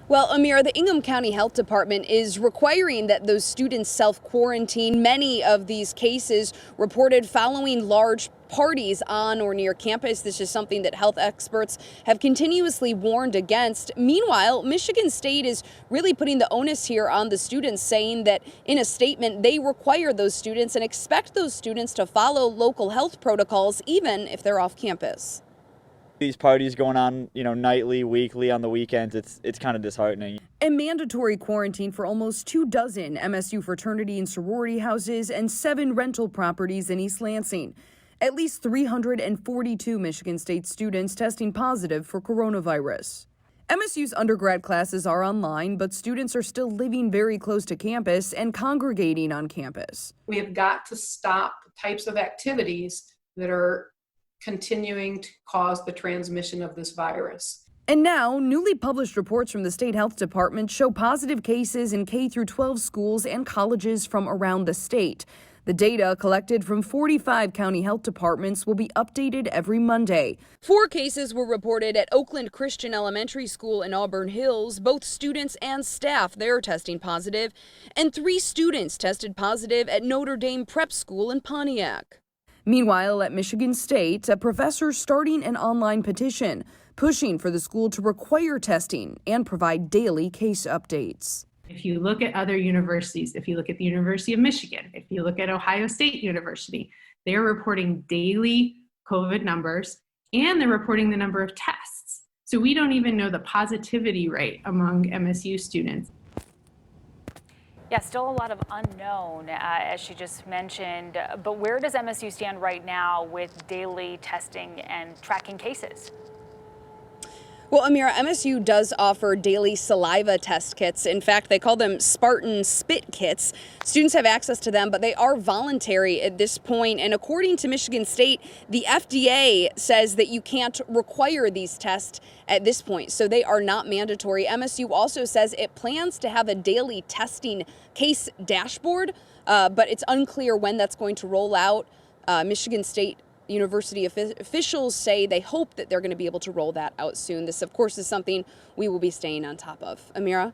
Well, Amira, the Ingham County Health Department is requiring that those students self-quarantine. Many of these cases reported following large parties on or near campus. This is something that health experts have continuously warned against. Meanwhile, Michigan State is really putting the onus here on the students, saying that in a statement they require those students and expect those students to follow local health protocols, even if they're off campus. These parties going on, nightly, weekly, on the weekends, it's kind of disheartening. A mandatory quarantine for almost 24 MSU fraternity and sorority houses and 7 rental properties in East Lansing. At least 342 Michigan State students testing positive for coronavirus. MSU's undergrad classes are online, but students are still living very close to campus and congregating on campus. We have got to stop the types of activities that are continuing to cause the transmission of this virus. And now, newly published reports from the State Health Department show positive cases in K-12 schools and colleges from around the state. The data collected from 45 county health departments will be updated every Monday. 4 cases were reported at Oakland Christian Elementary School in Auburn Hills. Both students and staff there testing positive, and 3 students tested positive at Notre Dame Prep School in Pontiac. Meanwhile, at Michigan State, a professor starting an online petition pushing for the school to require testing and provide daily case updates. If you look at other universities, if you look at the University of Michigan, if you look at Ohio State University, they're reporting daily COVID numbers and they're reporting the number of tests. So we don't even know the positivity rate among MSU students. Yeah, still a lot of unknown, as she just mentioned. But where does MSU stand right now with daily testing and tracking cases? Well, Amira, MSU does offer daily saliva test kits. In fact, they call them Spartan Spit Kits. Students have access to them, but they are voluntary at this point. And according to Michigan State, the FDA says that you can't require these tests at this point, so they are not mandatory. MSU also says it plans to have a daily testing case dashboard, but it's unclear when that's going to roll out. Michigan State University officials say they hope that they're going to be able to roll that out soon. This, of course, is something we will be staying on top of. Amira?